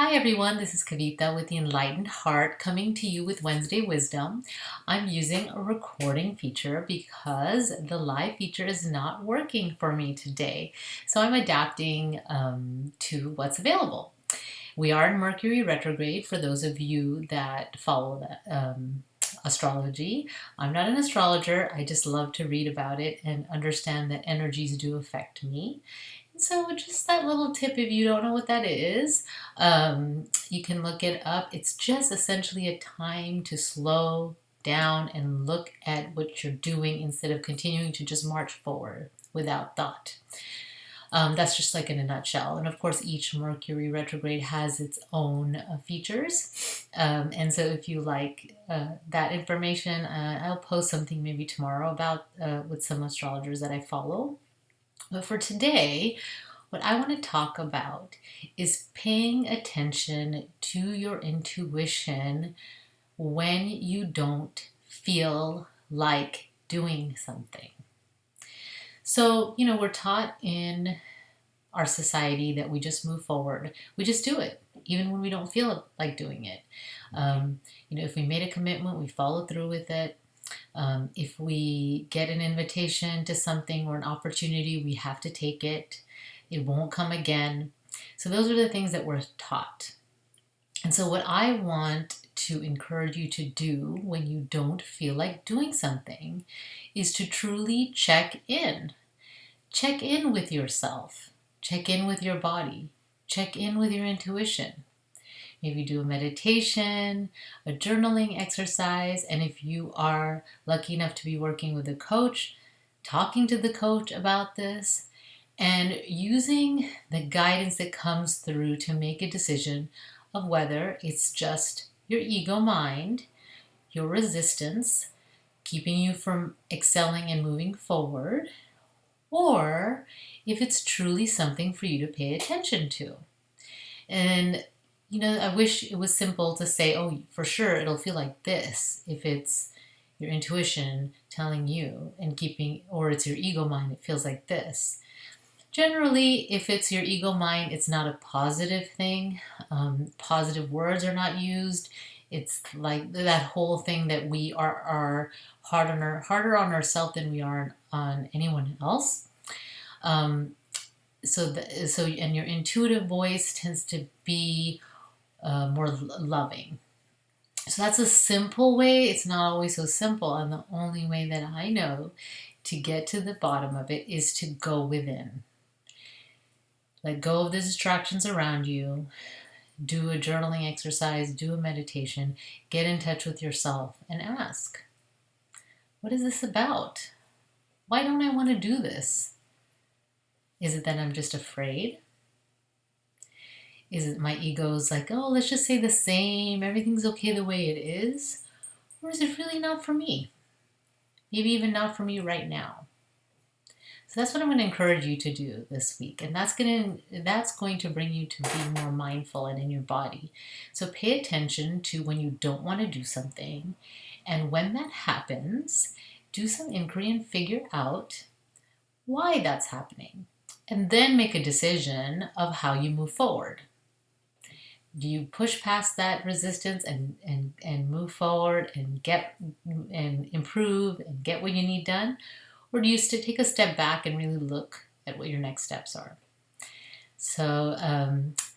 Hi everyone, this is Kavita with the Enlightened Heart coming to you with Wednesday Wisdom. I'm using a recording feature because the live feature is not working for me today. So I'm adapting to what's available. We are in Mercury retrograde for those of you that follow astrology. I'm not an astrologer, I just love to read about it and understand that energies do affect me. So just that little tip, if you don't know what that is, you can look it up. It's just essentially a time to slow down and look at what you're doing instead of continuing to just march forward without thought. That's just like in a nutshell. And of course, each Mercury retrograde has its own features. And so if you like that information, I'll post something maybe tomorrow about with some astrologers that I follow. But for today, what I want to talk about is paying attention to your intuition when you don't feel like doing something. So, we're taught in our society that we just move forward. We just do it, even when we don't feel like doing it. If we made a commitment, we follow through with it. If we get an invitation to something or an opportunity, we have to take it. It won't come again. So those are the things that we're taught. And so what I want to encourage you to do when you don't feel like doing something is to truly check in. Check in with yourself. Check in with your body. Check in with your intuition. Maybe do a meditation, a journaling exercise, and if you are lucky enough to be working with a coach, talking to the coach about this, and using the guidance that comes through to make a decision of whether it's just your ego mind, your resistance, keeping you from excelling and moving forward, or if it's truly something for you to pay attention to. And I wish it was simple to say, oh, for sure, it'll feel like this if it's your intuition telling you and keeping, or it's your ego mind, it feels like this. Generally, if it's your ego mind, it's not a positive thing. Positive words are not used. It's like that whole thing that we are harder on ourselves than we are on anyone else. And your intuitive voice tends to be more loving. So that's a simple way. It's not always so simple, and the only way that I know to get to the bottom of it is to go within. Let go of the distractions around you. Do a journaling exercise, do a meditation, get in touch with yourself and ask, what is this about? Why don't I want to do this? Is it that I'm just afraid? Is it my ego's like, oh, let's just say the same, everything's okay the way it is? Or is it really not for me? Maybe even not for me right now. So that's what I'm going to encourage you to do this week. And that's going to bring you to be more mindful and in your body. So pay attention to when you don't want to do something. And when that happens, do some inquiry and figure out why that's happening. And then make a decision of how you move forward. Do you push past that resistance and move forward and get and improve and get what you need done? Or do you take a step back and really look at what your next steps are? So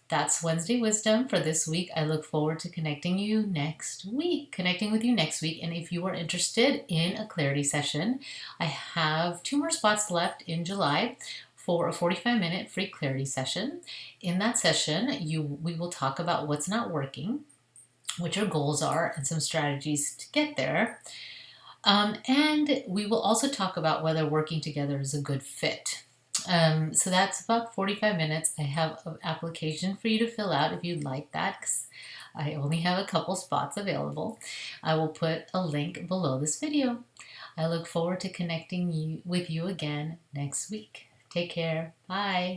that's Wednesday Wisdom for this week. I look forward to connecting with you next week. And if you are interested in a clarity session, I have 2 more spots left in July for a 45-minute free clarity session. In that session, we will talk about what's not working, what your goals are, and some strategies to get there. And we will also talk about whether working together is a good fit. So that's about 45 minutes. I have an application for you to fill out if you'd like that, 'cause I only have a couple spots available. I will put a link below this video. I look forward to connecting with you again next week. Take care. Bye.